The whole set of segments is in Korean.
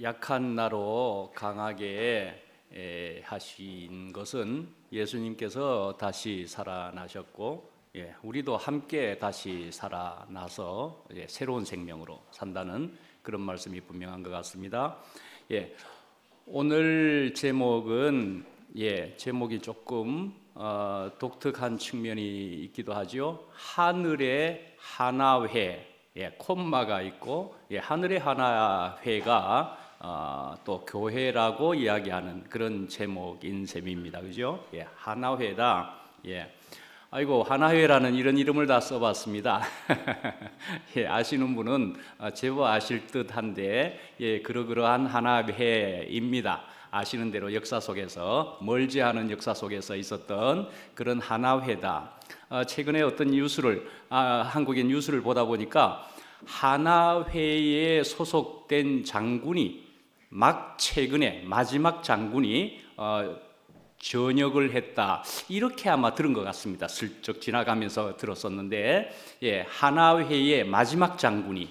약한 나로 강하게 하신 것은 예수님께서 다시 살아나셨고, 우리도 함께 다시 살아나서 새로운 생명으로 산다는 그런 말씀이 분명한 것 같습니다. 오늘 제목은 제목이 조금 독특한 측면이 있기도 하죠. 하늘의 하나회, 콤마가 있고, 하늘의 하나회가 또 교회라고 이야기하는 그런 제목인 셈입니다. 그죠? 하나회다. 아이고, 하나회라는 이런 이름을 다 써봤습니다. 아시는 분은 제법 아실 듯한데, 그러한 하나회입니다. 아시는 대로 역사 속에서, 멀지 않은 역사 속에서 있었던 그런 하나회다. 최근에 어떤 뉴스를, 한국의 뉴스를 보다 보니까 하나회에 소속된 장군이 최근에 마지막 장군이 전역을 했다, 이렇게 아마 들은 것 같습니다. 슬쩍 지나가면서 들었었는데, 하나회의 마지막 장군이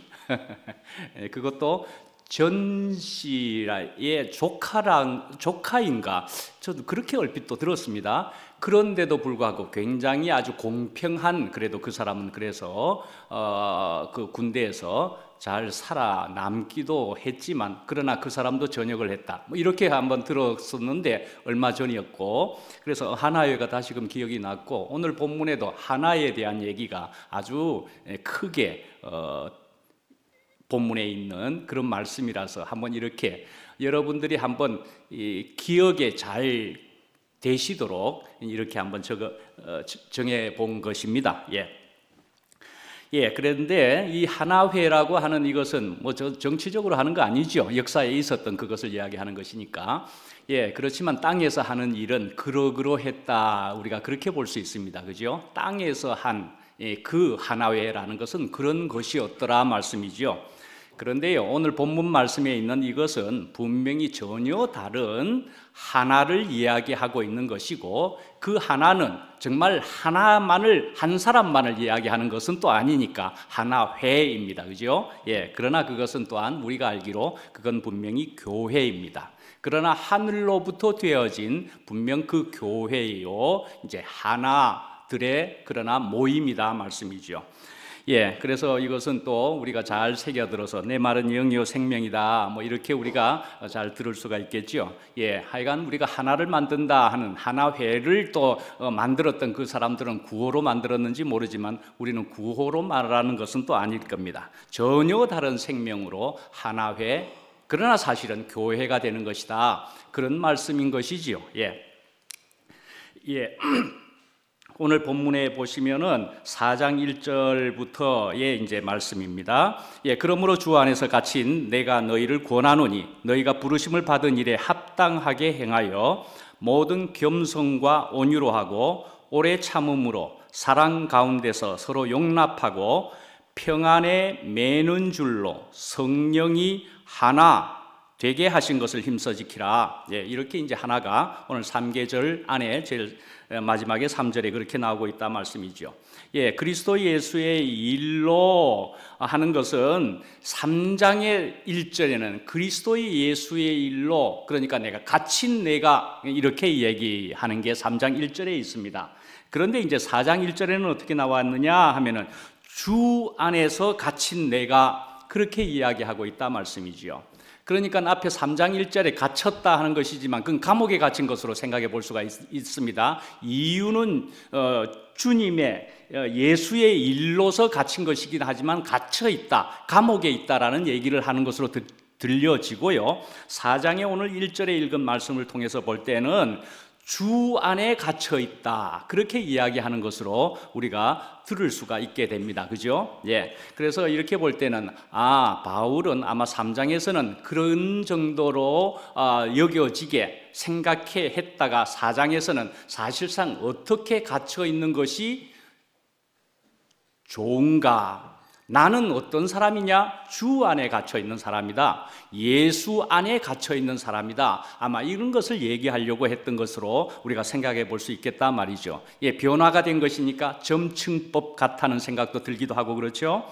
그것도 전 씨의 조카인가, 저도 그렇게 얼핏 또 들었습니다. 그런데도 불구하고 굉장히 아주 공평한, 그래도 그 사람은 그래서 그 군대에서 잘 살아남기도 했지만, 그러나 그 사람도 전역을 했다, 이렇게 한번 들었었는데 얼마 전이었고, 그래서 하나회가 다시금 기억이 났고, 오늘 본문에도 하나에 대한 얘기가 아주 크게 본문에 있는 그런 말씀이라서 한번 이렇게 여러분들이 한번 기억에 잘 되시도록 이렇게 한번 정해 본 것입니다. 그런데 이 하나회라고 하는 이것은 뭐 정치적으로 하는 거 아니죠. 역사에 있었던 그것을 이야기하는 것이니까. 그렇지만 땅에서 하는 일은 그러그러했다, 우리가 그렇게 볼 수 있습니다. 그죠? 땅에서 한 그 하나회라는 것은 그런 것이었더라 말씀이죠. 그런데요, 오늘 본문 말씀에 있는 이것은 분명히 전혀 다른 하나를 이야기하고 있는 것이고, 그 하나는 정말 한 사람만을 이야기하는 것은 또 아니니까 하나회입니다. 그죠? 그러나 그것은 또한 우리가 알기로 그건 분명히 교회입니다. 그러나 하늘로부터 되어진 분명 그 교회요, 이제 하나들의 그러나 모임이다 말씀이죠. 그래서 이것은 또 우리가 잘 새겨들어서 내 말은 영이요 생명이다, 뭐 이렇게 우리가 잘 들을 수가 있겠죠. 하여간 우리가 하나를 만든다 하는 하나회를 또 만들었던 그 사람들은 구호로 만들었는지 모르지만, 우리는 구호로 말하는 것은 또 아닐 겁니다. 전혀 다른 생명으로 하나회, 그러나 사실은 교회가 되는 것이다, 그런 말씀인 것이지요. 오늘 본문에 보시면은 4장 1절부터의 이제 말씀입니다. 그러므로 주 안에서 갇힌 내가 너희를 권하노니 너희가 부르심을 받은 일에 합당하게 행하여 모든 겸손과 온유로 하고 오래 참음으로 사랑 가운데서 서로 용납하고 평안에 매는 줄로 성령이 하나 되게 하신 것을 힘써 지키라. 이렇게 이제 하나가 오늘 3계절 안에 제일 마지막에 3절에 그렇게 나오고 있다 말씀이죠. 그리스도 예수의 일로 하는 것은 3장의 1절에는 그리스도의 예수의 일로, 그러니까 갇힌 내가, 이렇게 얘기하는 게 3장 1절에 있습니다. 그런데 이제 4장 1절에는 어떻게 나왔느냐 하면은 주 안에서 갇힌 내가, 그렇게 이야기하고 있다 말씀이지요. 그러니까 앞에 3장 1절에 갇혔다 하는 것이지만 그건 감옥에 갇힌 것으로 생각해 볼 수가 있습니다. 이유는 주님의 예수의 일로서 갇힌 것이긴 하지만 갇혀 있다, 감옥에 있다라는 얘기를 하는 것으로 들려지고요. 4장의 오늘 1절에 읽은 말씀을 통해서 볼 때는 주 안에 갇혀 있다, 그렇게 이야기하는 것으로 우리가 들을 수가 있게 됩니다. 그죠? 그래서 이렇게 볼 때는 바울은 아마 3장에서는 그런 정도로 여겨지게 생각해 했다가 4장에서는 사실상 어떻게 갇혀 있는 것이 좋은가, 나는 어떤 사람이냐? 주 안에 갇혀 있는 사람이다, 예수 안에 갇혀 있는 사람이다, 아마 이런 것을 얘기하려고 했던 것으로 우리가 생각해 볼 수 있겠다 말이죠. 변화가 된 것이니까 점층법 같다는 생각도 들기도 하고 그렇죠.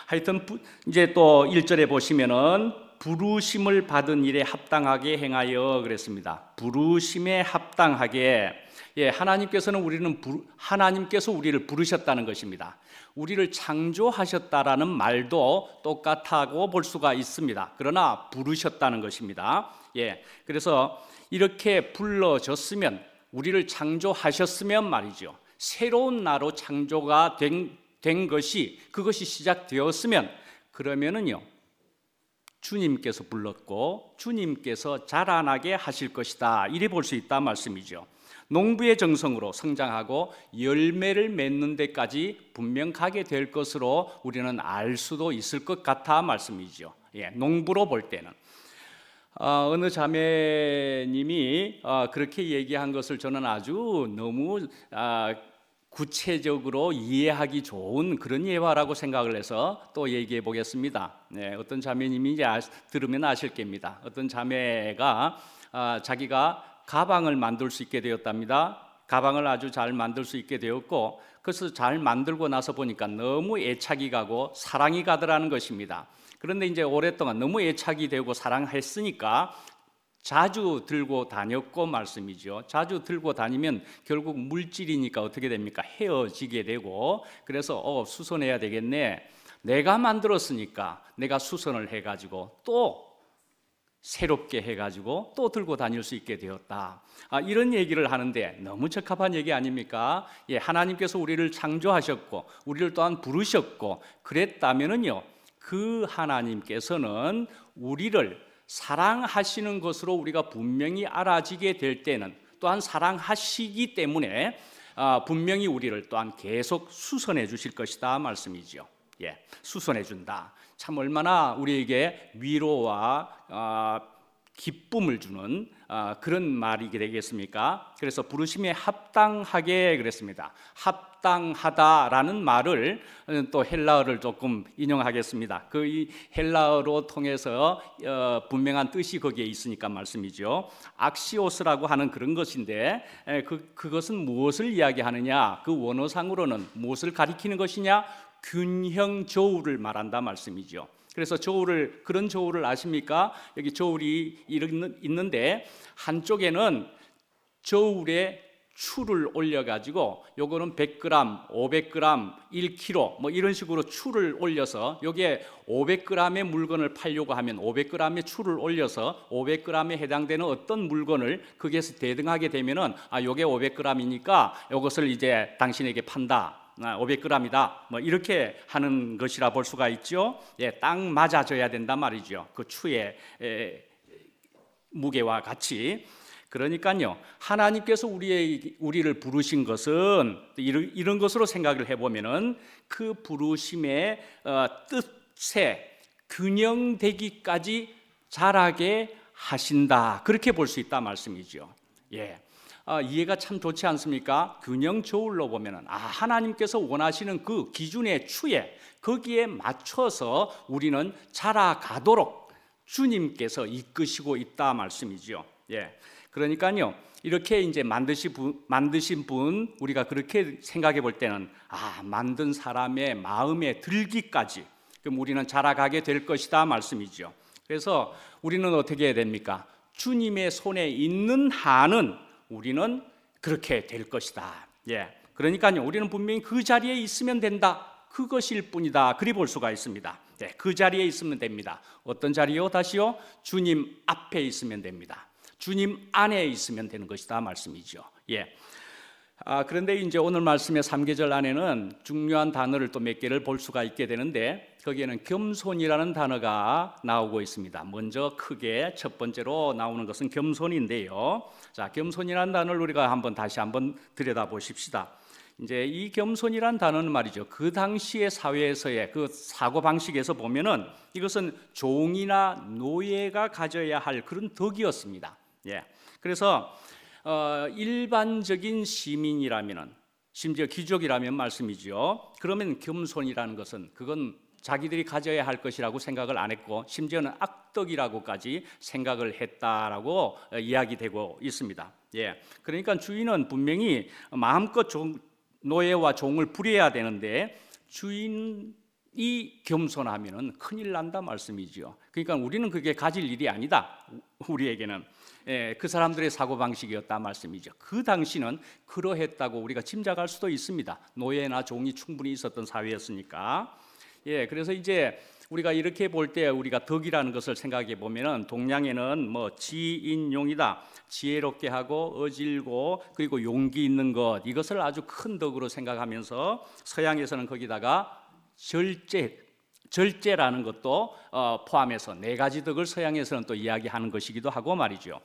하여튼 이제 또 1절에 보시면은 부르심을 받은 일에 합당하게 행하여 그랬습니다. 부르심에 합당하게. 예, 하나님께서는 하나님께서 우리를 부르셨다는 것입니다. 우리를 창조하셨다라는 말도 똑같다고 볼 수가 있습니다. 그러나 부르셨다는 것입니다. 예, 그래서 이렇게 불러졌으면, 우리를 창조하셨으면 말이죠, 새로운 나로 창조가 된 것이, 그것이 시작되었으면, 그러면은요, 주님께서 불렀고 주님께서 자라나게 하실 것이다, 이래 볼 수 있다 말씀이죠. 농부의 정성으로 성장하고 열매를 맺는 데까지 분명 가게 될 것으로 우리는 알 수도 있을 것 같아 말씀이죠. 예, 농부로 볼 때는 어느 자매님이 그렇게 얘기한 것을 저는 아주 너무 구체적으로 이해하기 좋은 그런 예화라고 생각을 해서 또 얘기해 보겠습니다. 네, 어떤 자매님이 들으면 아실 겁니다. 어떤 자매가 자기가 가방을 만들 수 있게 되었답니다. 가방을 아주 잘 만들 수 있게 되었고, 그래서 잘 만들고 나서 보니까 너무 애착이 가고 사랑이 가더라는 것입니다. 그런데 이제 오랫동안 너무 애착이 되고 사랑했으니까 자주 들고 다녔고 말씀이죠. 자주 들고 다니면 결국 물질이니까 어떻게 됩니까? 헤어지게 되고, 그래서 수선해야 되겠네, 내가 만들었으니까 내가 수선을 해가지고 또 새롭게 해가지고 또 들고 다닐 수 있게 되었다. 이런 얘기를 하는데 너무 적합한 얘기 아닙니까? 예, 하나님께서 우리를 창조하셨고 우리를 또한 부르셨고 그랬다면은요, 그 하나님께서는 우리를 사랑하시는 것으로 우리가 분명히 알아지게 될 때는, 또한 사랑하시기 때문에 분명히 우리를 또한 계속 수선해 주실 것이다 말씀이죠. 예, 수선해 준다. 참 얼마나 우리에게 위로와 기쁨을 주는 그런 말이 되겠습니까? 그래서 부르심에 합당하게 그랬습니다. 합당하다라는 말을 또 헬라어를 조금 인용하겠습니다. 이 헬라어로 통해서 분명한 뜻이 거기에 있으니까 말씀이죠. 악시오스라고 하는 그런 것인데, 그것은 무엇을 이야기하느냐? 그 원어상으로는 무엇을 가리키는 것이냐? 균형 저울을 말한다 말씀이죠. 그래서 그런 저울을 아십니까? 여기 저울이 있는데 한쪽에는 저울에 추를 올려가지고 요거는 100g, 500g, 1kg 뭐 이런 식으로 추를 올려서 여기에 500g의 물건을 팔려고 하면 500g의 추를 올려서 500g에 해당되는 어떤 물건을 거기에서 대등하게 되면은 요게 500g이니까 요것을 이제 당신에게 판다, 500g이다, 뭐 이렇게 하는 것이라 볼 수가 있죠. 예, 딱 맞아져야 된단 말이죠. 그 추의 무게와 같이. 그러니까요, 하나님께서 우리를 부르신 것은 이런 것으로 생각을 해보면은 그 부르심의 뜻에 균형되기까지 자라게 하신다, 그렇게 볼 수 있다 말씀이죠. 예. 이해가 참 좋지 않습니까? 균형 저울로 보면은 하나님께서 원하시는 그 기준의 추에, 거기에 맞춰서 우리는 자라가도록 주님께서 이끄시고 있다 말씀이죠. 예. 그러니까요, 이렇게 이제 만드신 분, 우리가 그렇게 생각해 볼 때는 만든 사람의 마음에 들기까지 그럼 우리는 자라가게 될 것이다 말씀이죠. 그래서 우리는 어떻게 해야 됩니까? 주님의 손에 있는 한은 우리는 그렇게 될 것이다. 예. 그러니까요, 우리는 분명히 그 자리에 있으면 된다, 그것일 뿐이다, 그리 볼 수가 있습니다. 예, 그 자리에 있으면 됩니다. 어떤 자리요? 다시요? 주님 앞에 있으면 됩니다. 주님 안에 있으면 되는 것이다 말씀이죠. 예. 그런데 이제 오늘 말씀의 3계절 안에는 중요한 단어를 또 몇 개를 볼 수가 있게 되는데, 거기에는 겸손이라는 단어가 나오고 있습니다. 먼저 크게 첫 번째로 나오는 것은 겸손인데요. 자, 겸손이라는 단어를 우리가 다시 한번 들여다보십시다. 이제 이 겸손이라는 단어는 말이죠, 그 당시의 사회에서의 그 사고 방식에서 보면은 이것은 종이나 노예가 가져야 할 그런 덕이었습니다. 예. 그래서 일반적인 시민이라면은, 심지어 귀족이라면 말씀이죠. 그러면 겸손이라는 것은 그건 자기들이 가져야 할 것이라고 생각을 안 했고, 심지어는 악덕이라고까지 생각을 했다라고 이야기되고 있습니다. 예. 그러니까 주인은 분명히 마음껏 노예와 종을 부려야 되는데, 주인의 이 겸손하면은 큰일 난다 말씀이죠. 그러니까 우리는 그게 가질 일이 아니다. 우리에게는 그 사람들의 사고방식이었다 말씀이죠. 그 당시는 그러했다고 우리가 짐작할 수도 있습니다. 노예나 종이 충분히 있었던 사회였으니까. 그래서 이제 우리가 이렇게 볼 때 우리가 덕이라는 것을 생각해 보면은 동양에는 뭐 지인용이다, 지혜롭게 하고 어질고 그리고 용기 있는 것, 이것을 아주 큰 덕으로 생각하면서 서양에서는 거기다가 절제라는 것도 포함해서 네 가지 덕을 서양에서는 또 이야기하는 것이기도 하고 말이죠.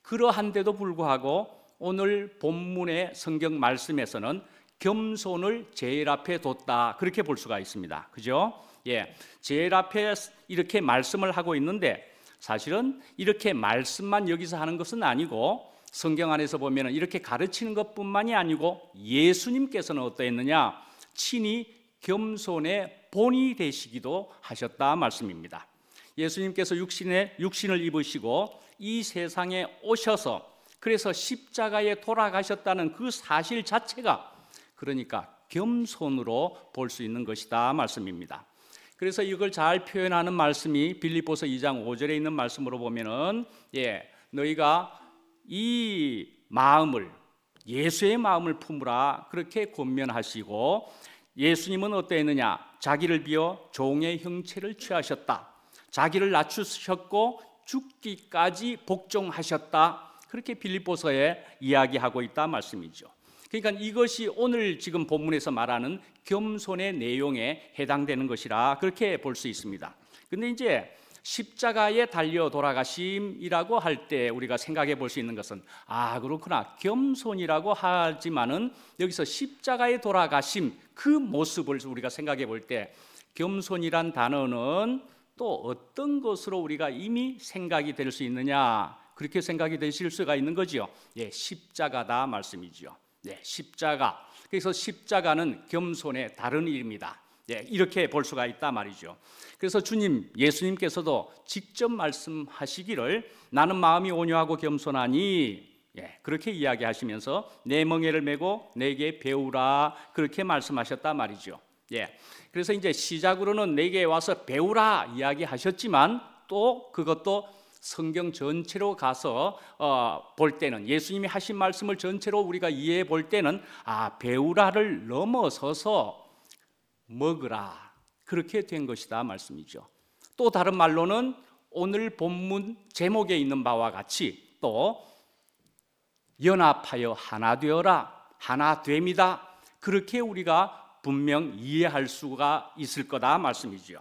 그러한데도 불구하고 오늘 본문의 성경 말씀에서는 겸손을 제일 앞에 뒀다, 그렇게 볼 수가 있습니다. 그죠? 제일 앞에 이렇게 말씀을 하고 있는데 사실은 이렇게 말씀만 여기서 하는 것은 아니고 성경 안에서 보면 이렇게 가르치는 것뿐만이 아니고 예수님께서는 어떠했느냐? 친히 겸손의 본이 되시기도 하셨다 말씀입니다. 예수님께서 육신을 입으시고 이 세상에 오셔서 그래서 십자가에 돌아가셨다는 그 사실 자체가 그러니까 겸손으로 볼 수 있는 것이다 말씀입니다. 그래서 이걸 잘 표현하는 말씀이 빌립보서 2장 5절에 있는 말씀으로 보면은 너희가 이 마음을 예수의 마음을 품으라 그렇게 권면하시고 예수님은 어떠했느냐? 자기를 비워 종의 형체를 취하셨다. 자기를 낮추셨고 죽기까지 복종하셨다. 그렇게 빌립보서에 이야기하고 있다 말씀이죠. 그러니까 이것이 오늘 지금 본문에서 말하는 겸손의 내용에 해당되는 것이라 그렇게 볼 수 있습니다. 근데 이제 십자가에 달려 돌아가심이라고 할 때 우리가 생각해 볼 수 있는 것은 그렇구나, 겸손이라고 하지만은 여기서 십자가에 돌아가심 그 모습을 우리가 생각해 볼 때 겸손이란 단어는 또 어떤 것으로 우리가 이미 생각이 될 수 있느냐, 그렇게 생각이 되실 수가 있는 거지요. 십자가다 말씀이지요. 십자가. 그래서 십자가는 겸손의 다른 이름이다. 이렇게 볼 수가 있다 말이죠. 그래서 예수님께서도 직접 말씀하시기를 나는 마음이 온유하고 겸손하니 그렇게 이야기하시면서 내 멍에를 메고 내게 배우라 그렇게 말씀하셨다 말이죠. 그래서 이제 시작으로는 내게 와서 배우라 이야기하셨지만 또 그것도 성경 전체로 가서 볼 때는 예수님이 하신 말씀을 전체로 우리가 이해해 볼 때는 배우라를 넘어서서 먹으라 그렇게 된 것이다 말씀이죠. 또 다른 말로는 오늘 본문 제목에 있는 바와 같이 또 연합하여 하나 되어라, 하나 됩니다. 그렇게 우리가 분명 이해할 수가 있을 거다 말씀이죠.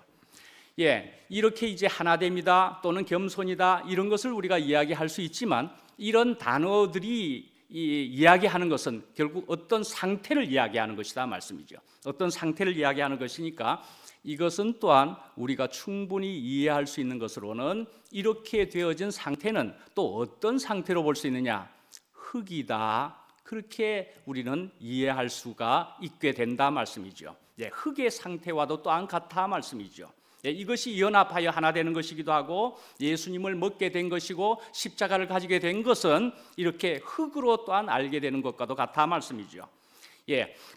이렇게 이제 하나 됩니다 또는 겸손이다 이런 것을 우리가 이야기할 수 있지만 이런 단어들이 이야기하는 것은 결국 어떤 상태를 이야기하는 것이다 말씀이죠. 어떤 상태를 이야기하는 것이니까 이것은 또한 우리가 충분히 이해할 수 있는 것으로는 이렇게 되어진 상태는 또 어떤 상태로 볼 수 있느냐? 흙이다. 그렇게 우리는 이해할 수가 있게 된다 말씀이죠. 흙의 상태와도 또한 같아 말씀이죠. 이것이 연합하여 하나 되는 것이기도 하고 예수님을 먹게 된 것이고 십자가를 가지게 된 것은 이렇게 흙으로 또한 알게 되는 것과도 같아 말씀이죠.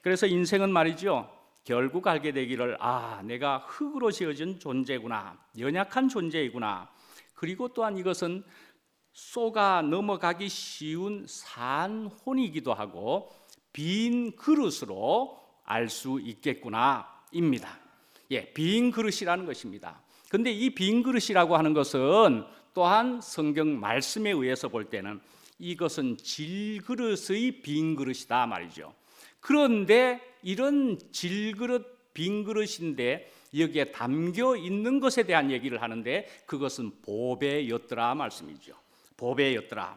그래서 인생은 말이죠, 결국 알게 되기를 내가 흙으로 지어진 존재구나, 연약한 존재이구나. 그리고 또한 이것은 쏘가 넘어가기 쉬운 산혼이기도 하고 빈 그릇으로 알 수 있겠구나 입니다. 빈 그릇이라는 것입니다. 근데 이 빈 그릇이라고 하는 것은 또한 성경 말씀에 의해서 볼 때는 이것은 질그릇의 빈 그릇이다 말이죠. 그런데 이런 질그릇 빈 그릇인데 여기에 담겨 있는 것에 대한 얘기를 하는데 그것은 보배였더라 말씀이죠. 보배였더라.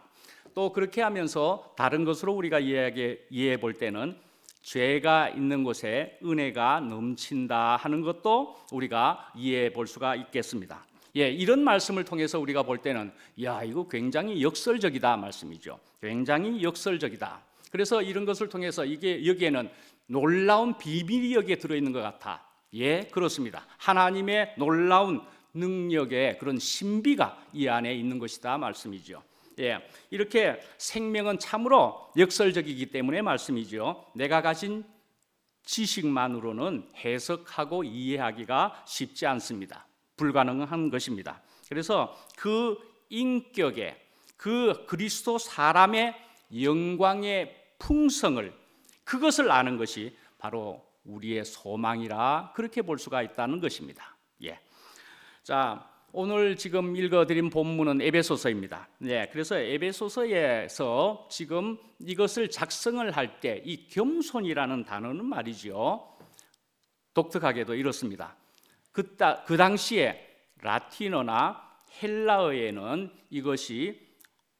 또 그렇게 하면서 다른 것으로 우리가 이해해 볼 때는 죄가 있는 곳에 은혜가 넘친다 하는 것도 우리가 이해해 볼 수가 있겠습니다. 이런 말씀을 통해서 우리가 볼 때는 이거 굉장히 역설적이다 말씀이죠. 굉장히 역설적이다. 그래서 이런 것을 통해서 여기에는 놀라운 비밀이 여기에 들어있는 것 같아. 그렇습니다. 하나님의 놀라운 능력의 그런 신비가 이 안에 있는 것이다 말씀이죠. 이렇게 생명은 참으로 역설적이기 때문에 말씀이죠. 내가 가진 지식만으로는 해석하고 이해하기가 쉽지 않습니다. 불가능한 것입니다. 그래서 그 인격의, 그 그리스도 사람의 영광의 풍성을, 그것을 아는 것이 바로 우리의 소망이라 그렇게 볼 수가 있다는 것입니다. 예. 자, 오늘 지금 읽어드린 본문은 에베소서입니다. 네, 그래서 에베소서에서 지금 이것을 작성을 할 때 이 겸손이라는 단어는 말이죠, 독특하게도 이렇습니다. 그 당시에 라틴어나 헬라어에는 이것이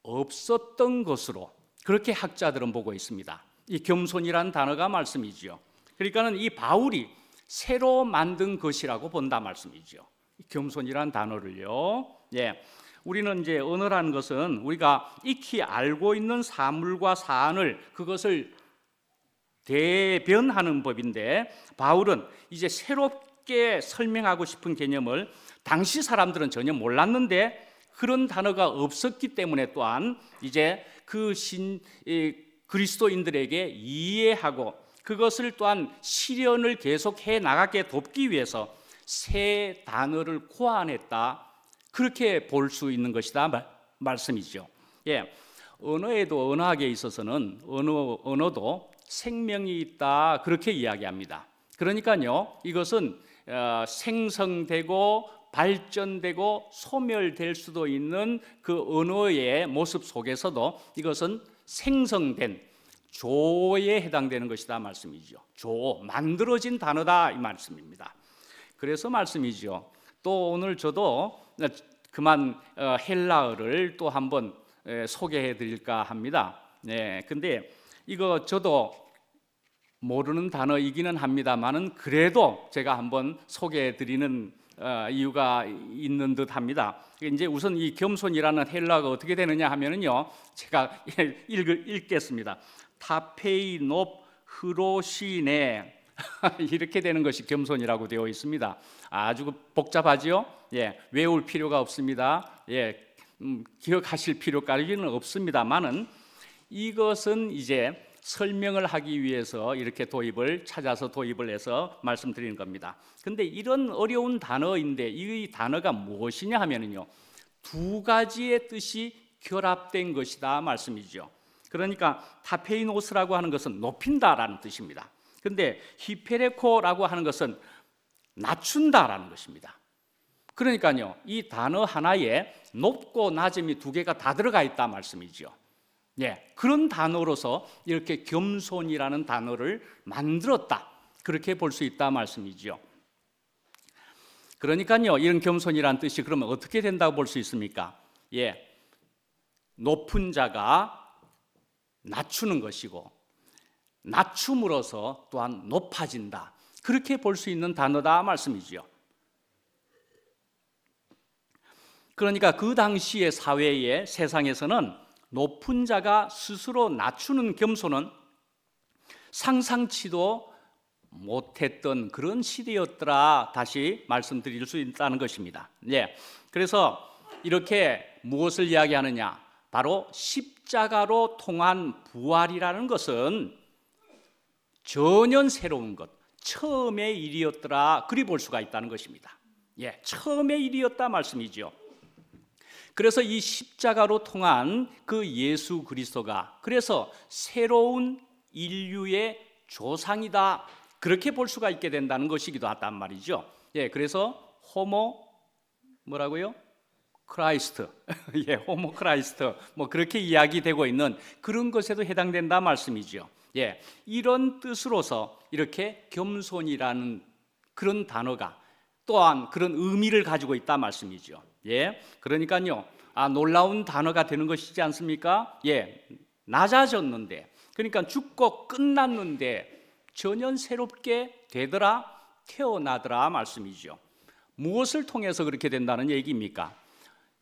없었던 것으로 그렇게 학자들은 보고 있습니다. 이 겸손이라는 단어가 말씀이죠. 그러니까는 이 바울이 새로 만든 것이라고 본다 말씀이죠. 겸손이란 단어를요. 예, 우리는 이제 언어라는 것은 우리가 익히 알고 있는 사물과 사안을 그것을 대변하는 법인데, 바울은 이제 새롭게 설명하고 싶은 개념을 당시 사람들은 전혀 몰랐는데, 그런 단어가 없었기 때문에 또한 이제 그 그리스도인들에게 이해하고 그것을 또한 실현을 계속해 나가게 돕기 위해서 새 단어를 고안했다, 그렇게 볼 수 있는 것이다 말씀이죠. 예, 언어에도 언어학에 있어서는 언어도 생명이 있다, 그렇게 이야기합니다. 그러니까요, 이것은 생성되고 발전되고 소멸될 수도 있는 그 언어의 모습 속에서도 이것은 생성된 조에 해당되는 것이다 말씀이죠. 조, 만들어진 단어다 이 말씀입니다. 그래서 말씀이죠. 또 오늘 저도 그만 헬라어를 또 한번 소개해 드릴까 합니다. 네, 근데 이거 저도 모르는 단어이기는 합니다만은 그래도 제가 한번 소개해 드리는 이유가 있는 듯합니다. 이제 우선 이 겸손이라는 헬라어가 어떻게 되느냐 하면은요, 제가 읽겠습니다. 타페이노 흐로시네 이렇게 되는 것이 겸손이라고 되어 있습니다. 아주 복잡하지요? 예, 외울 필요가 없습니다. 예, 기억하실 필요까지는 없습니다만은 이것은 이제 설명을 하기 위해서 이렇게 찾아서 도입을 해서 말씀드리는 겁니다. 근데 이런 어려운 단어인데 이 단어가 무엇이냐 하면은요, 두 가지의 뜻이 결합된 것이다 말씀이죠. 그러니까 타페이노스라고 하는 것은 높인다라는 뜻입니다. 근데 히페레코라고 하는 것은 낮춘다라는 것입니다. 그러니까요, 이 단어 하나에 높고 낮음이 두 개가 다 들어가 있다 말씀이죠. 예, 그런 단어로서 이렇게 겸손이라는 단어를 만들었다, 그렇게 볼 수 있다 말씀이죠. 그러니까요, 이런 겸손이라는 뜻이 그러면 어떻게 된다고 볼 수 있습니까? 예, 높은 자가 낮추는 것이고 낮춤으로써 또한 높아진다, 그렇게 볼 수 있는 단어다 말씀이죠. 그러니까 그 당시의 사회의 세상에서는 높은 자가 스스로 낮추는 겸손은 상상치도 못했던 그런 시대였더라, 다시 말씀드릴 수 있다는 것입니다. 예, 그래서 이렇게 무엇을 이야기하느냐, 바로 십자가로 통한 부활이라는 것은 전혀 새로운 것, 처음의 일이었더라, 그리 볼 수가 있다는 것입니다. 예, 처음의 일이었다 말씀이죠. 그래서 이 십자가로 통한 그 예수 그리스도가 그래서 새로운 인류의 조상이다, 그렇게 볼 수가 있게 된다는 것이기도 하단 말이죠. 예, 그래서 호모 뭐라고요? 크라이스트. 예, 호모 크라이스트. 뭐 그렇게 이야기되고 있는 그런 것에도 해당된다 말씀이죠. 예, 이런 뜻으로서 이렇게 겸손이라는 그런 단어가 또한 그런 의미를 가지고 있다 말씀이죠. 예, 그러니까요, 놀라운 단어가 되는 것이지 않습니까? 예, 낮아졌는데, 그러니까 죽고 끝났는데 전혀 새롭게 되더라, 태어나더라 말씀이죠. 무엇을 통해서 그렇게 된다는 얘기입니까?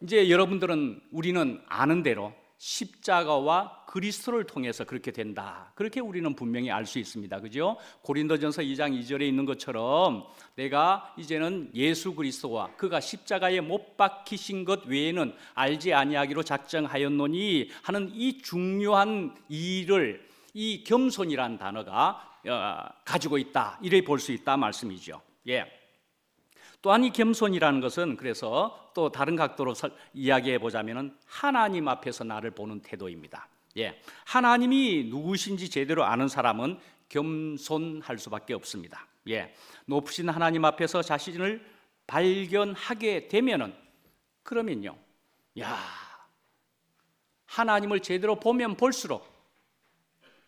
이제 여러분들은, 우리는 아는 대로 십자가와 그리스도를 통해서 그렇게 된다, 그렇게 우리는 분명히 알 수 있습니다. 그죠? 고린도전서 2장 2절에 있는 것처럼 내가 이제는 예수 그리스도와 그가 십자가에 못 박히신 것 외에는 알지 아니하기로 작정하였노니 하는 이 중요한 일을, 이 겸손이라는 단어가 가지고 있다, 이래 볼 수 있다 말씀이죠. 예. 또한 이 겸손이라는 것은 그래서 또 다른 각도로 이야기해 보자면은 하나님 앞에서 나를 보는 태도입니다. 예. 하나님이 누구신지 제대로 아는 사람은 겸손할 수밖에 없습니다. 예. 높으신 하나님 앞에서 자신을 발견하게 되면은 그러면요, 야, 하나님을 제대로 보면 볼수록,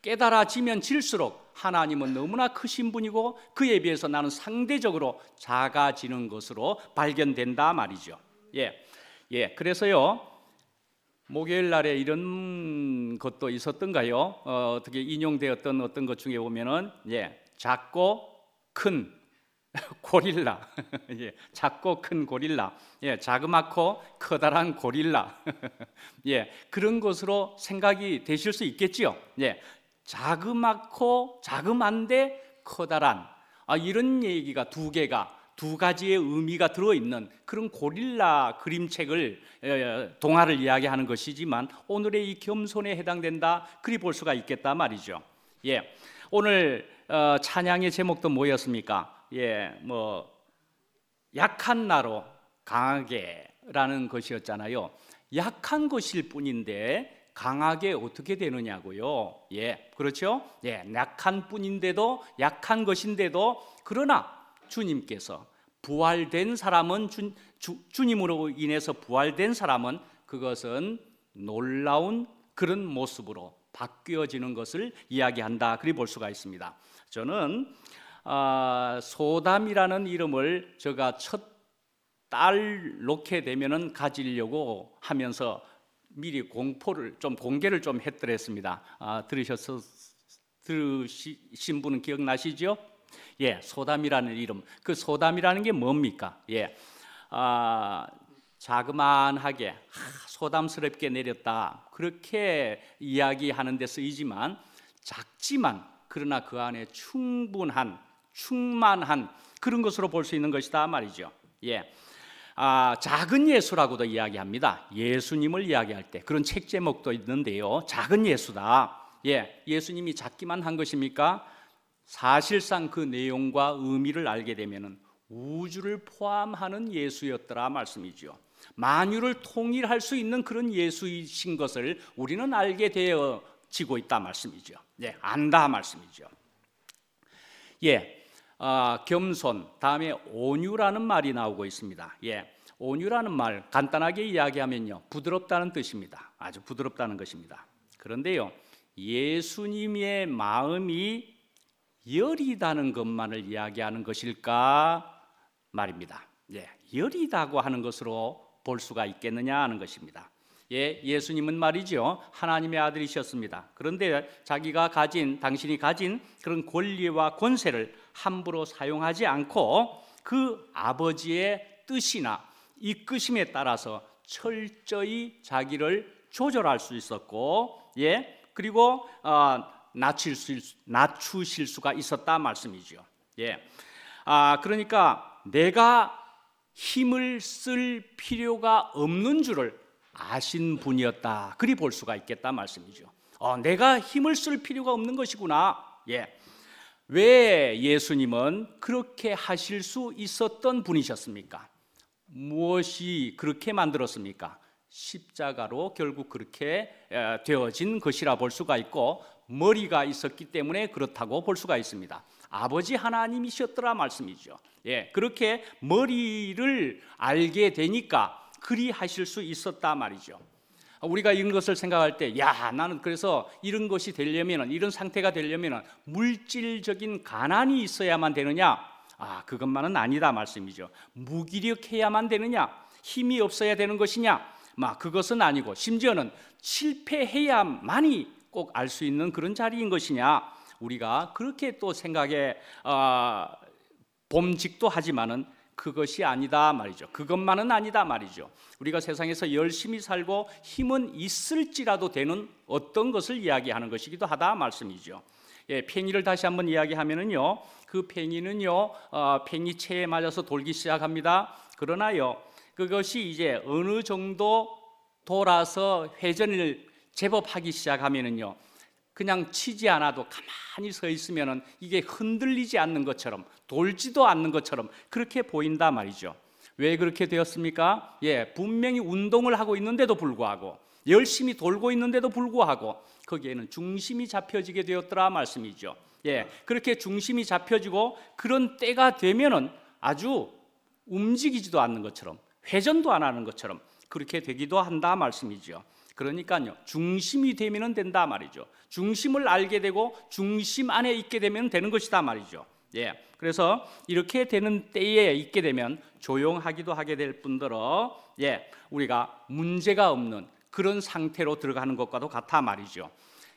깨달아지면 질수록 하나님은 너무나 크신 분이고 그에 비해서 나는 상대적으로 작아지는 것으로 발견된다 말이죠. 예, 예. 그래서요, 목요일 날에 이런 것도 있었던가요? 어떻게 인용되었던 어떤 것 중에 보면은, 예, 작고 큰 고릴라, 예, 작고 큰 고릴라, 예, 자그맣고 커다란 고릴라, 예, 그런 것으로 생각이 되실 수 있겠지요. 예, 자그맣고 자그만데 커다란, 이런 얘기가 두 가지의 의미가 들어있는 그런 고릴라 그림책을 동화를 이야기하는 것이지만 오늘의 이 겸손에 해당된다, 그리 볼 수가 있겠다 말이죠. 예, 오늘 찬양의 제목도 뭐였습니까? 예, 뭐 약한 나로 강하게라는 것이었잖아요. 약한 것일 뿐인데 강하게 어떻게 되느냐고요. 예, 그렇죠? 예, 약한 뿐인데도, 약한 것인데도, 그러나 주님께서 부활된 사람은 주님으로 인해서 부활된 사람은 그것은 놀라운 그런 모습으로 바뀌어지는 것을 이야기한다, 그리 볼 수가 있습니다. 저는 소담이라는 이름을 제가 첫 딸 놓게 되면은 가지려고 하면서 미리 공개를 좀 했더랬습니다. 들으신 분은 기억나시죠? 예, 소담이라는 이름. 그 소담이라는 게 뭡니까? 예, 자그만하게 소담스럽게 내렸다, 그렇게 이야기하는 데 쓰이지만 작지만 그러나 그 안에 충만한 그런 것으로 볼 수 있는 것이다 말이죠. 예. 작은 예수라고도 이야기합니다. 예수님을 이야기할 때 그런 책 제목도 있는데요, 작은 예수다. 예, 예수님이 작기만 한 것입니까? 사실상 그 내용과 의미를 알게 되면은 우주를 포함하는 예수였더라 말씀이죠. 만유를 통일할 수 있는 그런 예수이신 것을 우리는 알게 되어지고 있다 말씀이죠. 예, 안다 말씀이죠. 예. 겸손, 다음에 온유라는 말이 나오고 있습니다. 예, 온유라는 말 간단하게 이야기하면요, 부드럽다는 뜻입니다. 아주 부드럽다는 것입니다. 그런데요, 예수님의 마음이 여리다는 것만을 이야기하는 것일까 말입니다. 예, 여리다고 하는 것으로 볼 수가 있겠느냐 하는 것입니다. 예, 예수님은 말이죠, 하나님의 아들이셨습니다. 그런데 당신이 가진 그런 권리와 권세를 함부로 사용하지 않고 그 아버지의 뜻이나 이끄심에 따라서 철저히 자기를 조절할 수 있었고, 예, 그리고 낮추실 수가 있었다 말씀이죠. 예, 그러니까 내가 힘을 쓸 필요가 없는 줄을 아신 분이었다, 그리 볼 수가 있겠다 말씀이죠. 내가 힘을 쓸 필요가 없는 것이구나. 예, 왜 예수님은 그렇게 하실 수 있었던 분이셨습니까? 무엇이 그렇게 만들었습니까? 십자가로 결국 그렇게 되어진 것이라 볼 수가 있고, 머리가 있었기 때문에 그렇다고 볼 수가 있습니다. 아버지 하나님이셨더라 말씀이죠. 예, 그렇게 머리를 알게 되니까 그리 하실 수 있었다 말이죠. 우리가 이런 것을 생각할 때, 나는 그래서 이런 것이 되려면, 이런 상태가 되려면 물질적인 가난이 있어야만 되느냐? 그것만은 아니다 말씀이죠. 무기력해야만 되느냐? 힘이 없어야 되는 것이냐? 그것은 아니고, 심지어는 실패해야만이 꼭 알 수 있는 그런 자리인 것이냐? 우리가 그렇게 또 생각에 봄직도 하지만은 그것이 아니다 말이죠. 그것만은 아니다 말이죠. 우리가 세상에서 열심히 살고 힘은 있을지라도 되는 어떤 것을 이야기하는 것이기도 하다 말씀이죠. 예, 팽이를 다시 한번 이야기하면은요, 그 팽이는요, 팽이채에 맞아서 돌기 시작합니다. 그러나요, 그것이 이제 어느 정도 돌아서 회전을 제법 하기 시작하면은요, 그냥 치지 않아도 가만히 서 있으면 이게 흔들리지 않는 것처럼, 돌지도 않는 것처럼 그렇게 보인다 말이죠. 왜 그렇게 되었습니까? 분명히 운동을 하고 있는데도 불구하고, 열심히 돌고 있는데도 불구하고 거기에는 중심이 잡혀지게 되었더라 말씀이죠. 그렇게 중심이 잡혀지고 그런 때가 되면은 아주 움직이지도 않는 것처럼, 회전도 안 하는 것처럼 그렇게 되기도 한다 말씀이죠. 그러니까요, 중심이 되면 된다 말이죠. 중심을 알게 되고 중심 안에 있게 되면 되는 것이다 말이죠. 그래서 이렇게 되는 때에 있게 되면 조용하기도 하게 될 뿐더러 우리가 문제가 없는 그런 상태로 들어가는 것과도 같아 말이죠.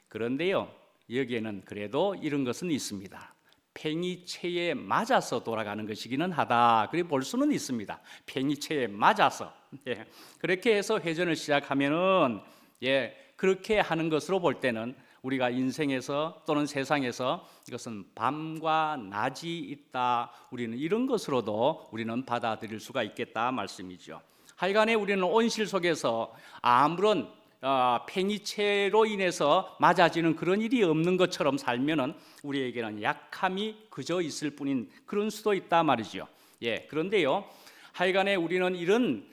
그런데요, 여기에는 그래도 이런 것은 있습니다. 팽이체에 맞아서 돌아가는 것이기는 하다, 그렇게 볼 수는 있습니다. 팽이체에 맞아서 그렇게 해서 회전을 시작하면은 그렇게 하는 것으로 볼 때는 우리가 인생에서 또는 세상에서 이것은 밤과 낮이 있다, 우리는 이런 것으로도 우리는 받아들일 수가 있겠다 말씀이죠. 하여간에 우리는 온실 속에서 아무런 팽이체로 인해서 맞아지는 그런 일이 없는 것처럼 살면은 우리에게는 약함이 그저 있을 뿐인 그런 수도 있다 말이죠. 그런데요, 하여간에 우리는 이런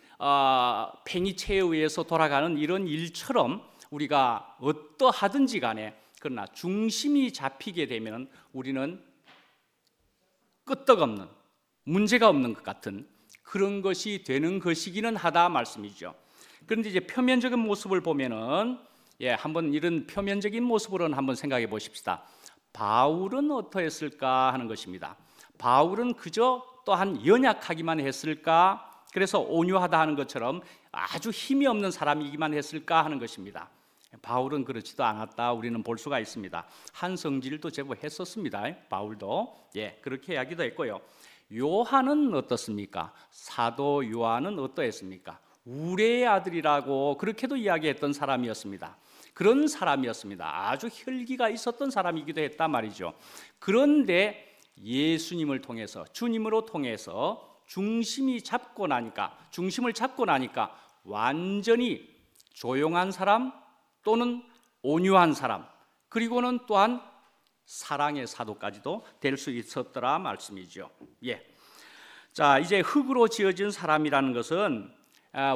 팽이체에 의해서 돌아가는 이런 일처럼 우리가 어떠하든지 간에, 그러나 중심이 잡히게 되면 우리는 끄떡없는, 문제가 없는 것 같은 그런 것이 되는 것이기는 하다 말씀이죠. 그런데 이제 표면적인 모습을 보면은 한번 이런 표면적인 모습으로는 한번 생각해 보십시다. 바울은 어떠했을까 하는 것입니다. 바울은 그저 또한 연약하기만 했을까? 그래서 온유하다 하는 것처럼 아주 힘이 없는 사람이기만 했을까 하는 것입니다. 바울은 그렇지도 않았다, 우리는 볼 수가 있습니다. 한성질도 제법 했었습니다. 바울도 그렇게 이야기도 했고요. 요한은 어떻습니까? 사도 요한은 어떠했습니까? 우레의 아들이라고 그렇게도 이야기했던 사람이었습니다. 그런 사람이었습니다. 아주 혈기가 있었던 사람이기도 했단 말이죠. 그런데 예수님을 통해서, 주님으로 통해서 중심을 잡고 나니까 완전히 조용한 사람 또는 온유한 사람, 그리고는 또한 사랑의 사도까지도 될 수 있었더라 말씀이죠. 자, 이제 흙으로 지어진 사람이라는 것은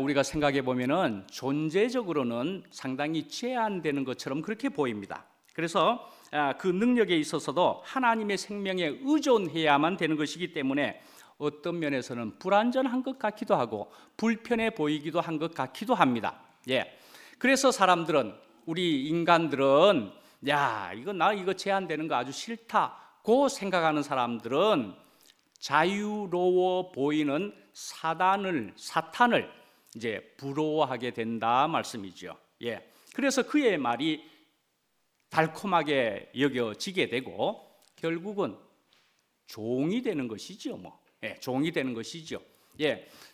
우리가 생각해 보면은 존재적으로는 상당히 제한되는 것처럼 그렇게 보입니다. 그래서 그 능력에 있어서도 하나님의 생명에 의존해야만 되는 것이기 때문에 어떤 면에서는 불완전한 것 같기도 하고 불편해 보이기도 한 것 같기도 합니다. 그래서 사람들은, 우리 인간들은 이거 제한되는 거 아주 싫다고 생각하는 사람들은 자유로워 보이는 사탄을 이제 부러워하게 된다 말씀이죠. 그래서 그의 말이 달콤하게 여겨지게 되고 결국은 종이 되는 것이죠. 종이 되는 것이죠.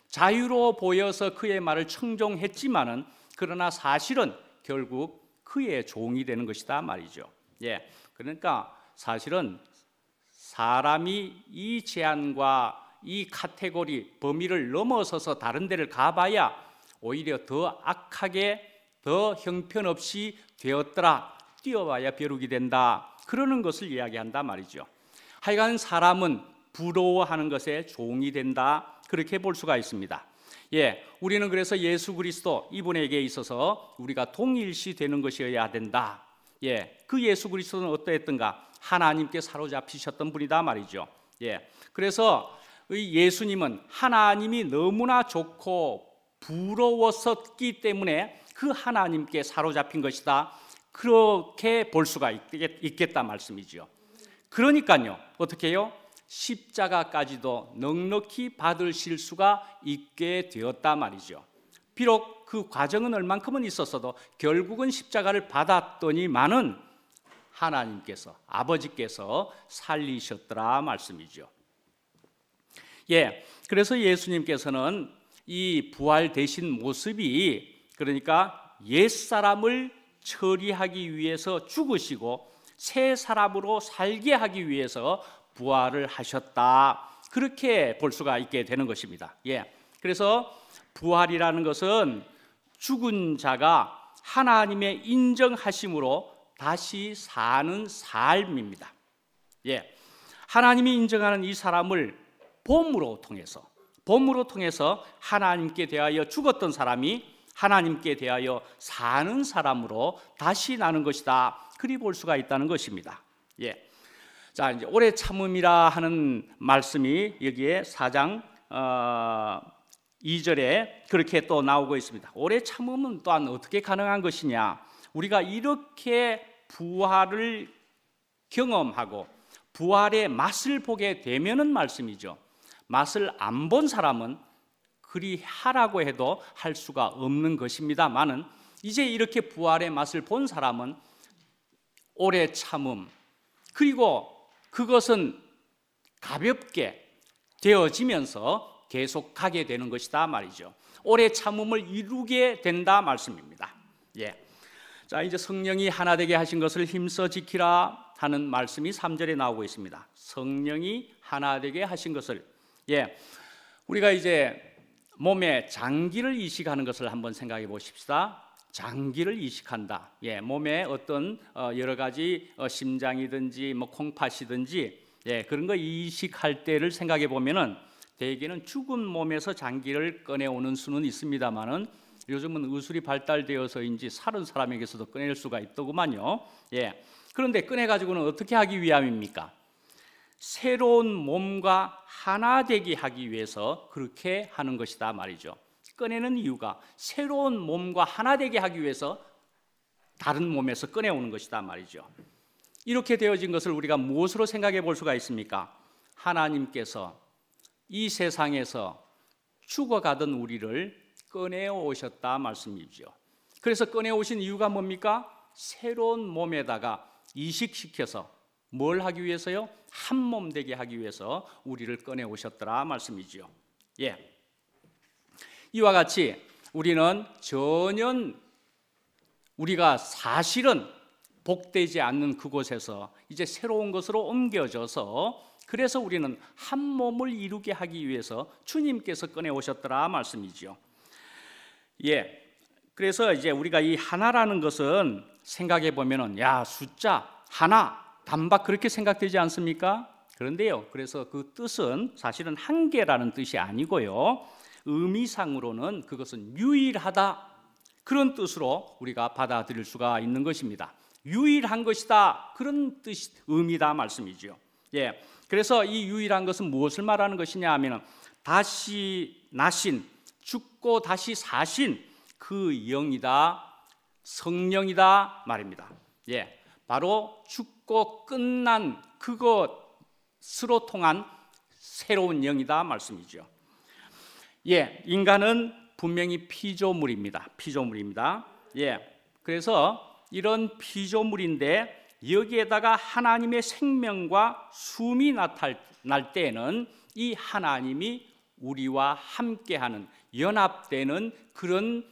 자유로워 보여서 그의 말을 청종했지만은 그러나 사실은 결국 그의 종이 되는 것이다 말이죠. 그러니까 사실은 사람이 이 제한과 이 카테고리 범위를 넘어서서 다른 데를 가봐야 오히려 더 악하게, 더 형편없이 되었더라, 뛰어와야 벼룩이 된다, 그러는 것을 이야기한다 말이죠. 하여간 사람은 부러워하는 것에 종이 된다, 그렇게 볼 수가 있습니다. 우리는 그래서 예수 그리스도 이분에게 있어서 우리가 동일시 되는 것이어야 된다. 그 예수 그리스도는 어떠했던가? 하나님께 사로잡히셨던 분이다 말이죠. 그래서 예수님은 하나님이 너무나 좋고 부러웠었기 때문에 그 하나님께 사로잡힌 것이다, 그렇게 볼 수가 있겠다 말씀이죠. 그러니까요, 어떻게 해요? 십자가까지도 넉넉히 받으실 수가 있게 되었다 말이죠. 비록 그 과정은 얼만큼은 있었어도 결국은 십자가를 받았더니만은 하나님께서, 아버지께서 살리셨더라 말씀이죠. 그래서 예수님께서는 이 부활되신 모습이, 그러니까 옛사람을 처리하기 위해서 죽으시고 새 사람으로 살게 하기 위해서 부활을 하셨다, 그렇게 볼 수가 있게 되는 것입니다. 그래서 부활이라는 것은 죽은 자가 하나님의 인정하심으로 다시 사는 삶입니다. 예, 하나님이 인정하는 이 사람을 봄으로 통해서 하나님께 대하여 죽었던 사람이 하나님께 대하여 사는 사람으로 다시 나는 것이다. 그리 볼 수가 있다는 것입니다. 예. 자, 이제 오래 참음이라 하는 말씀이 여기에 4장 2절에 그렇게 또 나오고 있습니다. 오래 참음은 또한 어떻게 가능한 것이냐? 우리가 이렇게 부활을 경험하고 부활의 맛을 보게 되면은 말씀이죠. 맛을 안 본 사람은 그리 하라고 해도 할 수가 없는 것입니다만은 이제 이렇게 부활의 맛을 본 사람은 오래 참음, 그리고 그것은 가볍게 되어지면서 계속 가게 되는 것이다 말이죠. 오래 참음을 이루게 된다 말씀입니다. 예. 자, 이제 성령이 하나 되게 하신 것을 힘써 지키라 하는 말씀이 3절에 나오고 있습니다. 성령이 하나 되게 하신 것을, 예, 우리가 이제 몸에 장기를 이식하는 것을 한번 생각해 보십시다. 장기를 이식한다. 예, 몸에 어떤 여러 가지 심장이든지 뭐 콩팥이든지, 예, 그런 거 이식할 때를 생각해 보면은 대개는 죽은 몸에서 장기를 꺼내오는 수는 있습니다만은 요즘은 의술이 발달되어서인지 살은 사람에게서도 꺼낼 수가 있더구만요. 예, 그런데 꺼내 가지고는 어떻게 하기 위함입니까? 새로운 몸과 하나 되게 하기 위해서 그렇게 하는 것이다 말이죠. 꺼내는 이유가 새로운 몸과 하나 되게 하기 위해서 다른 몸에서 꺼내오는 것이다 말이죠. 이렇게 되어진 것을 우리가 무엇으로 생각해 볼 수가 있습니까? 하나님께서 이 세상에서 죽어가던 우리를 꺼내오셨다 말씀이죠. 그래서 꺼내오신 이유가 뭡니까? 새로운 몸에다가 이식시켜서 뭘 하기 위해서요? 한 몸 되게 하기 위해서 우리를 꺼내오셨더라 말씀이죠. 예. 이와 같이 우리는 전혀 우리가 사실은 복되지 않는 그곳에서 이제 새로운 것으로 옮겨져서 그래서 우리는 한 몸을 이루게 하기 위해서 주님께서 꺼내오셨더라 말씀이죠. 예. 그래서 이제 우리가 이 하나라는 것은 생각해 보면은 야, 숫자 하나, 단박 그렇게 생각되지 않습니까? 그런데요, 그래서 그 뜻은 사실은 한 개라는 뜻이 아니고요, 의미상으로는 그것은 유일하다, 그런 뜻으로 우리가 받아들일 수가 있는 것입니다. 유일한 것이다, 그런 뜻, 의미다 말씀이죠. 예, 그래서 이 유일한 것은 무엇을 말하는 것이냐 하면 다시 나신, 죽고 다시 사신 그 영이다, 성령이다 말입니다. 예, 바로 죽고 끝난 그것으로 통한 새로운 영이다 말씀이죠. 예, 인간은 분명히 피조물입니다. 예, 그래서 이런 피조물인데 여기에다가 하나님의 생명과 숨이 나타날 때에는 이 하나님이 우리와 함께하는, 연합되는 그런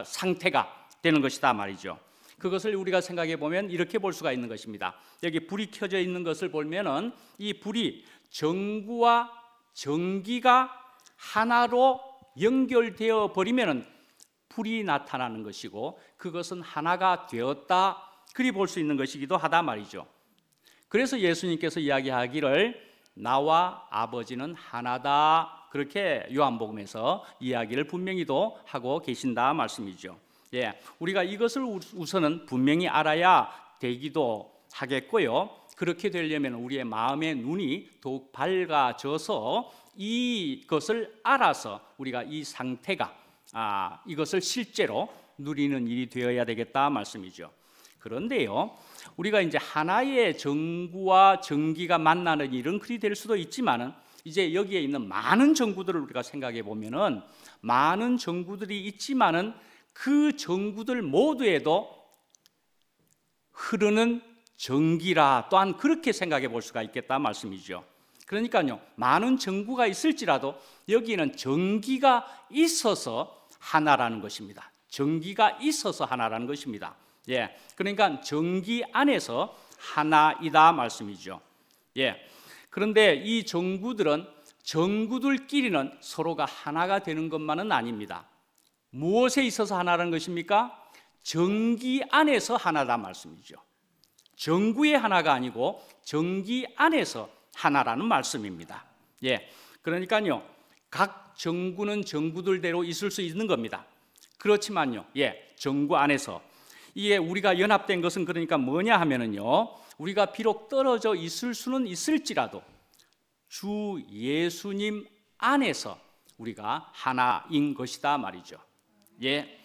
상태가 되는 것이다 말이죠. 그것을 우리가 생각해 보면 이렇게 볼 수가 있는 것입니다. 여기 불이 켜져 있는 것을 보면은 이 불이 전구와 전기가 하나로 연결되어 버리면은 불이 나타나는 것이고 그것은 하나가 되었다, 그리 볼 수 있는 것이기도 하다 말이죠. 그래서 예수님께서 이야기하기를 나와 아버지는 하나다, 그렇게 요한복음에서 이야기를 분명히도 하고 계신다 말씀이죠. 예, 우리가 이것을 우선은 분명히 알아야 되기도 하겠고요, 그렇게 되려면 우리의 마음의 눈이 더욱 밝아져서 이것을 알아서 우리가 이 상태가 이것을 실제로 누리는 일이 되어야 되겠다 말씀이죠. 그런데요, 우리가 이제 하나의 전구와 전기가 만나는 일은 그리 될 수도 있지만은 이제 여기에 있는 많은 전구들을 우리가 생각해 보면은 많은 전구들이 있지만은 그 전구들 모두에도 흐르는 전기라 또한 그렇게 생각해 볼 수가 있겠다 말씀이죠. 그러니까요, 많은 전구가 있을지라도 여기는 전기가 있어서 하나라는 것입니다. 전기가 있어서 하나라는 것입니다. 예, 그러니까 전기 안에서 하나이다 말씀이죠. 예, 그런데 이 전구들은 전구들끼리는 서로가 하나가 되는 것만은 아닙니다. 무엇에 있어서 하나라는 것입니까? 전기 안에서 하나다 말씀이죠. 정구의 하나가 아니고 정기 안에서 하나라는 말씀입니다. 예, 그러니까요, 각 정구는 정구들대로 있을 수 있는 겁니다. 그렇지만요, 예, 정구 안에서 이게 우리가 연합된 것은 그러니까 뭐냐 하면은요, 우리가 비록 떨어져 있을 수는 있을지라도 주 예수님 안에서 우리가 하나인 것이다 말이죠. 예,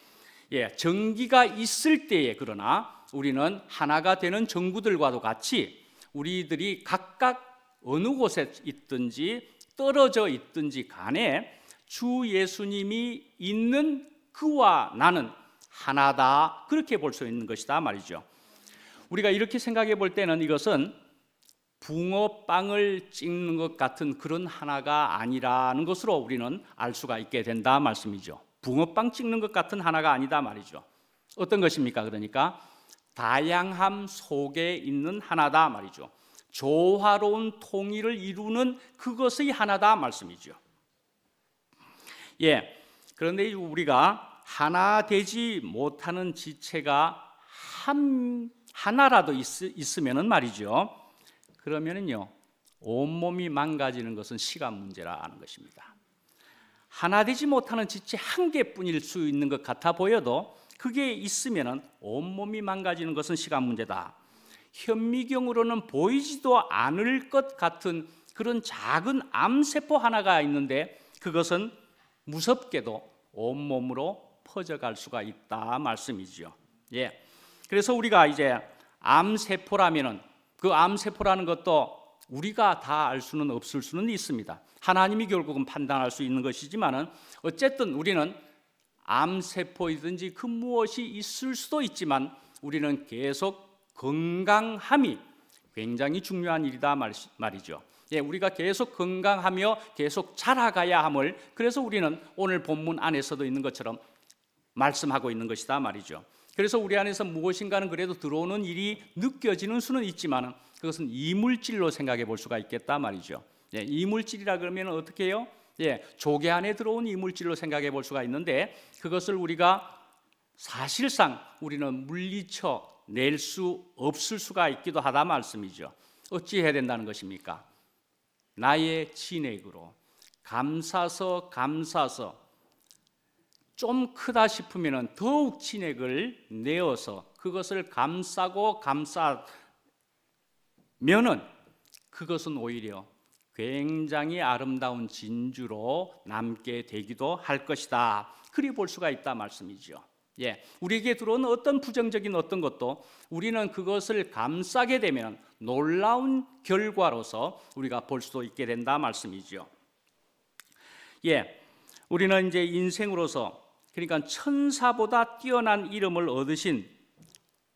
예, 정기가 있을 때에 그러나 우리는 하나가 되는 정구들과도 같이 우리들이 각각 어느 곳에 있든지 떨어져 있든지 간에 주 예수님이 있는 그와 나는 하나다, 그렇게 볼 수 있는 것이다 말이죠. 우리가 이렇게 생각해 볼 때는 이것은 붕어빵을 찍는 것 같은 그런 하나가 아니라는 것으로 우리는 알 수가 있게 된다 말씀이죠. 붕어빵 찍는 것 같은 하나가 아니다 말이죠. 어떤 것입니까? 그러니까 다양함 속에 있는 하나다 말이죠. 조화로운 통일을 이루는 그것의 하나다 말씀이죠. 예, 그런데 우리가 하나 되지 못하는 지체가 하나라도 있으면은 말이죠, 그러면은요, 온몸이 망가지는 것은 시간 문제라는 것입니다. 하나 되지 못하는 지체 한 개뿐일 수 있는 것 같아 보여도 그게 있으면은 온몸이 망가지는 것은 시간 문제다. 현미경으로는 보이지도 않을 것 같은 그런 작은 암세포 하나가 있는데 그것은 무섭게도 온몸으로 퍼져갈 수가 있다 말씀이죠. 예, 그래서 우리가 이제 암세포라면은 그 암세포라는 것도 우리가 다 알 수는 없을 수는 있습니다. 하나님이 결국은 판단할 수 있는 것이지만은 어쨌든 우리는 암세포이든지 그 무엇이 있을 수도 있지만 우리는 계속 건강함이 굉장히 중요한 일이다 말이죠. 예, 우리가 계속 건강하며 계속 자라가야 함을, 그래서 우리는 오늘 본문 안에서도 있는 것처럼 말씀하고 있는 것이다 말이죠. 그래서 우리 안에서 무엇인가는 그래도 들어오는 일이 느껴지는 수는 있지만 그것은 이물질로 생각해 볼 수가 있겠다 말이죠. 예, 이물질이라 그러면 어떻게 해요? 예, 조개 안에 들어온 이물질로 생각해 볼 수가 있는데 그것을 우리가 사실상 우리는 물리쳐 낼 수 없을 수가 있기도 하다 말씀이죠. 어찌 해야 된다는 것입니까? 나의 진액으로 감싸서 좀 크다 싶으면 더욱 진액을 내어서 그것을 감싸고 감싸면은 그것은 오히려 굉장히 아름다운 진주로 남게 되기도 할 것이다. 그리 볼 수가 있다 말씀이죠. 예, 우리에게 들어오는 어떤 부정적인 어떤 것도 우리는 그것을 감싸게 되면 놀라운 결과로서 우리가 볼 수도 있게 된다 말씀이죠. 예, 우리는 이제 인생으로서 그러니까 천사보다 뛰어난 이름을 얻으신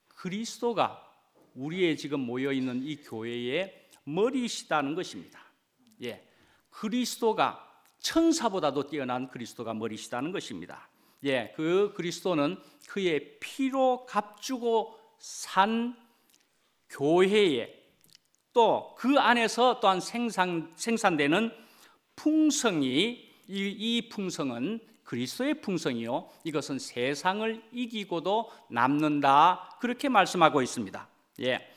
그리스도가 우리의 지금 모여 있는 이 교회의 머리시다는 것입니다. 예, 그리스도가 천사보다도 뛰어난 그리스도가 머리시다는 것입니다. 예, 그 그리스도는 그의 피로 값주고 산 교회에 또 그 안에서 또한 생산되는 풍성이 이 풍성은 그리스도의 풍성이요 이것은 세상을 이기고도 남는다, 그렇게 말씀하고 있습니다. 예,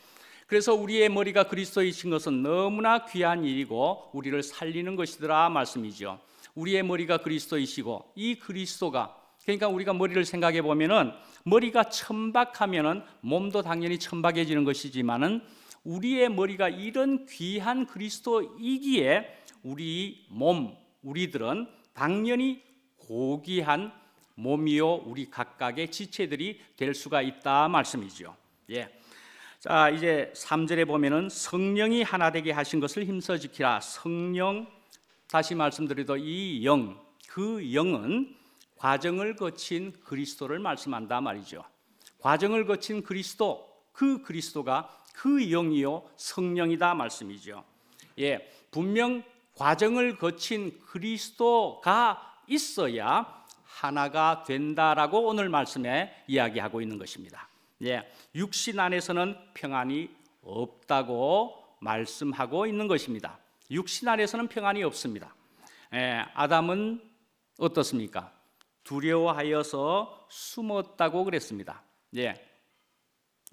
그래서 우리의 머리가 그리스도이신 것은 너무나 귀한 일이고 우리를 살리는 것이더라 말씀이죠. 우리의 머리가 그리스도이시고 이 그리스도가, 그러니까 우리가 머리를 생각해 보면은 머리가 천박하면은 몸도 당연히 천박해지는 것이지만은 우리의 머리가 이런 귀한 그리스도이기에 우리들은 당연히 고귀한 몸이요 우리 각각의 지체들이 될 수가 있다 말씀이죠. 예. 자, 이제 3절에 보면은 성령이 하나 되게 하신 것을 힘써 지키라. 성령, 다시 말씀드려도 이 영, 그 영은 과정을 거친 그리스도를 말씀한다 말이죠. 과정을 거친 그리스도, 그 그리스도가 그 영이요 성령이다 말씀이죠. 예, 분명 과정을 거친 그리스도가 있어야 하나가 된다라고 오늘 말씀에 이야기하고 있는 것입니다. 예, 육신 안에서는 평안이 없다고 말씀하고 있는 것입니다. 육신 안에서는 평안이 없습니다. 예, 아담은 어떻습니까? 두려워하여서 숨었다고 그랬습니다. 예,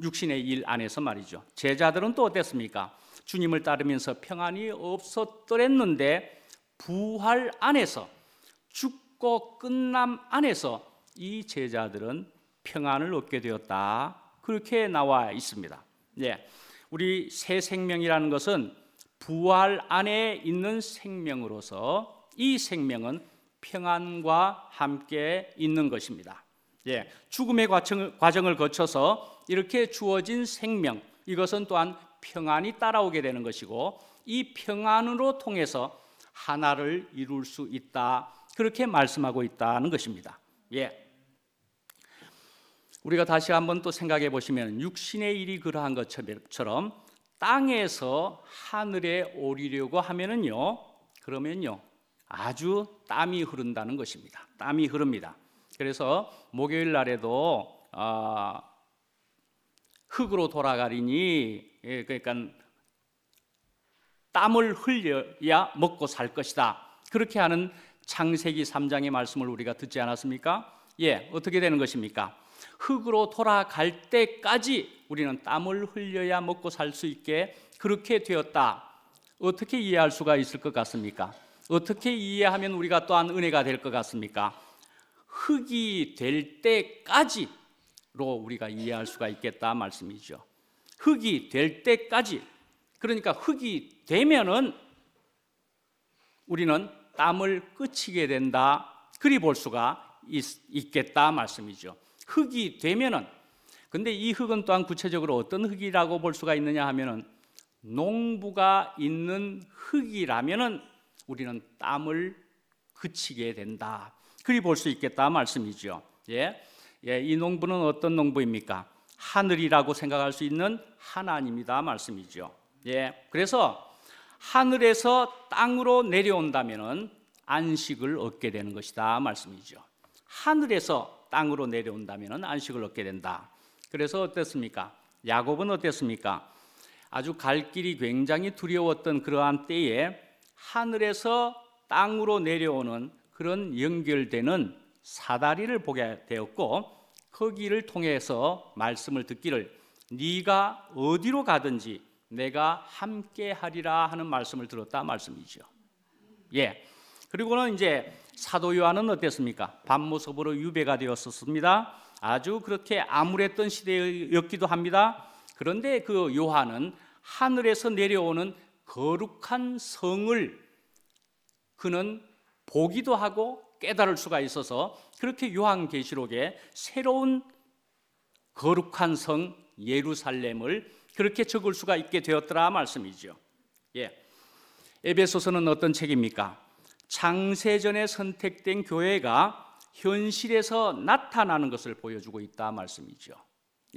육신의 일 안에서 말이죠. 제자들은 또 어땠습니까? 주님을 따르면서 평안이 없었더랬는데 부활 안에서, 죽고 끝남 안에서 이 제자들은 평안을 얻게 되었다. 그렇게 나와 있습니다. 예, 우리 새 생명이라는 것은 부활 안에 있는 생명으로서 이 생명은 평안과 함께 있는 것입니다. 예, 죽음의 과정을 거쳐서 이렇게 주어진 생명, 이것은 또한 평안이 따라오게 되는 것이고 이 평안으로 통해서 하나를 이룰 수 있다. 그렇게 말씀하고 있다는 것입니다. 예. 우리가 다시 한번 또 생각해 보시면 육신의 일이 그러한 것처럼 땅에서 하늘에 오르려고 하면은요, 그러면요 아주 땀이 흐른다는 것입니다. 땀이 흐릅니다. 그래서 목요일 날에도 흙으로 돌아가리니, 그러니까 땀을 흘려야 먹고 살 것이다. 그렇게 하는 창세기 3장의 말씀을 우리가 듣지 않았습니까? 예, 어떻게 되는 것입니까? 흙으로 돌아갈 때까지 우리는 땀을 흘려야 먹고 살 수 있게 그렇게 되었다. 어떻게 이해할 수가 있을 것 같습니까? 어떻게 이해하면 우리가 또한 은혜가 될 것 같습니까? 흙이 될 때까지로 우리가 이해할 수가 있겠다 말씀이죠. 흙이 될 때까지, 그러니까 흙이 되면은 우리는 땀을 그치게 된다. 그리 볼 수가 있겠다 말씀이죠. 흙이 되면은, 근데 이 흙은 또한 구체적으로 어떤 흙이라고 볼 수가 있느냐 하면은 농부가 있는 흙이라면은 우리는 땀을 그치게 된다. 그리 볼 수 있겠다 말씀이죠. 예, 이 농부는 어떤 농부입니까? 하늘이라고 생각할 수 있는 하나님이다 말씀이죠. 예, 그래서 하늘에서 땅으로 내려온다면은 안식을 얻게 되는 것이다 말씀이죠. 하늘에서 땅으로 내려온다면은 안식을 얻게 된다. 그래서 어땠습니까? 야곱은 어땠습니까? 아주 갈 길이 굉장히 두려웠던 그러한 때에 하늘에서 땅으로 내려오는 그런 연결되는 사다리를 보게 되었고, 거기를 통해서 말씀을 듣기를 네가 어디로 가든지 내가 함께 하리라 하는 말씀을 들었다 말씀이죠. 예. 그리고는 이제 사도 요한은 어땠습니까? 밤모습으로 유배가 되었었습니다. 아주 그렇게 암울했던 시대였기도 합니다. 그런데 그 요한은 하늘에서 내려오는 거룩한 성을 그는 보기도 하고 깨달을 수가 있어서 그렇게 요한계시록에 새로운 거룩한 성 예루살렘을 그렇게 적을 수가 있게 되었더라 말씀이죠. 예. 에베소서는 어떤 책입니까? 창세전에 선택된 교회가 현실에서 나타나는 것을 보여주고 있다 말씀이죠.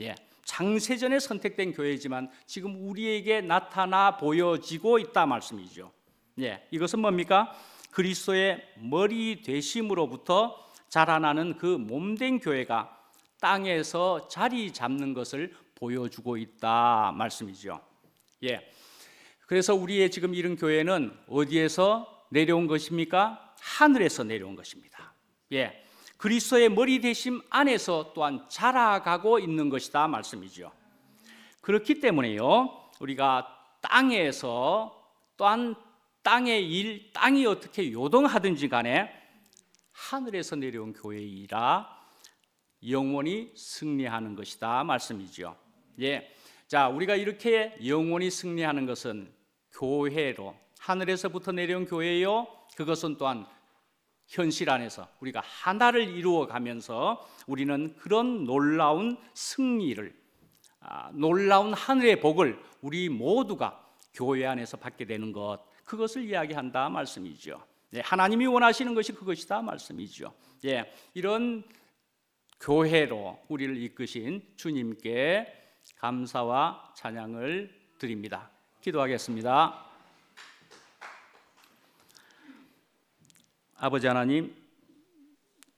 예. 창세전에 선택된 교회지만 지금 우리에게 나타나 보여지고 있다 말씀이죠. 예. 이것은 뭡니까? 그리스도의 머리 되심으로부터 자라나는 그 몸된 교회가 땅에서 자리 잡는 것을 보여주고 있다 말씀이죠. 예. 그래서 우리의 지금 이런 교회는 어디에서 내려온 것입니까? 하늘에서 내려온 것입니다. 예. 그리스도의 머리 되심 안에서 또한 자라가고 있는 것이다 말씀이죠. 그렇기 때문에요, 우리가 땅에서 또한 땅의 일, 땅이 어떻게 요동하든지 간에 하늘에서 내려온 교회이라 영원히 승리하는 것이다 말씀이죠. 예. 자, 우리가 이렇게 영원히 승리하는 것은 교회로, 하늘에서부터 내려온 교회요, 그것은 또한 현실 안에서 우리가 하나를 이루어 가면서 우리는 그런 놀라운 승리를, 놀라운 하늘의 복을 우리 모두가 교회 안에서 받게 되는 것, 그것을 이야기한다 말씀이죠. 예, 하나님이 원하시는 것이 그것이다 말씀이죠. 예, 이런 교회로 우리를 이끄신 주님께 감사와 찬양을 드립니다. 기도하겠습니다. 아버지 하나님,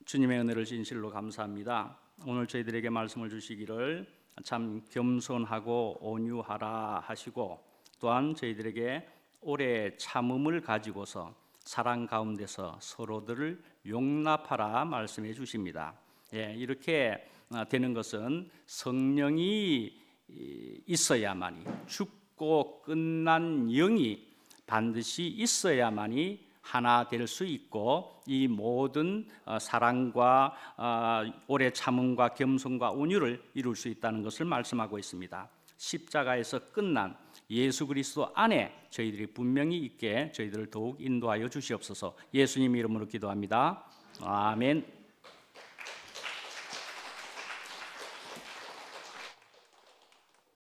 주님의 은혜를 진실로 감사합니다. 오늘 저희들에게 말씀을 주시기를 참 겸손하고 온유하라 하시고, 또한 저희들에게 오래 참음을 가지고서 사랑 가운데서 서로들을 용납하라 말씀해 주십니다. 예, 이렇게 되는 것은 성령이 있어야만이, 죽고 끝난 영이 반드시 있어야만이 하나 될 수 있고 이 모든 사랑과 오래 참음과 겸손과 온유를 이룰 수 있다는 것을 말씀하고 있습니다. 십자가에서 끝난 예수 그리스도 안에 저희들이 분명히 있게 저희들을 더욱 인도하여 주시옵소서. 예수님 이름으로 기도합니다. 아멘.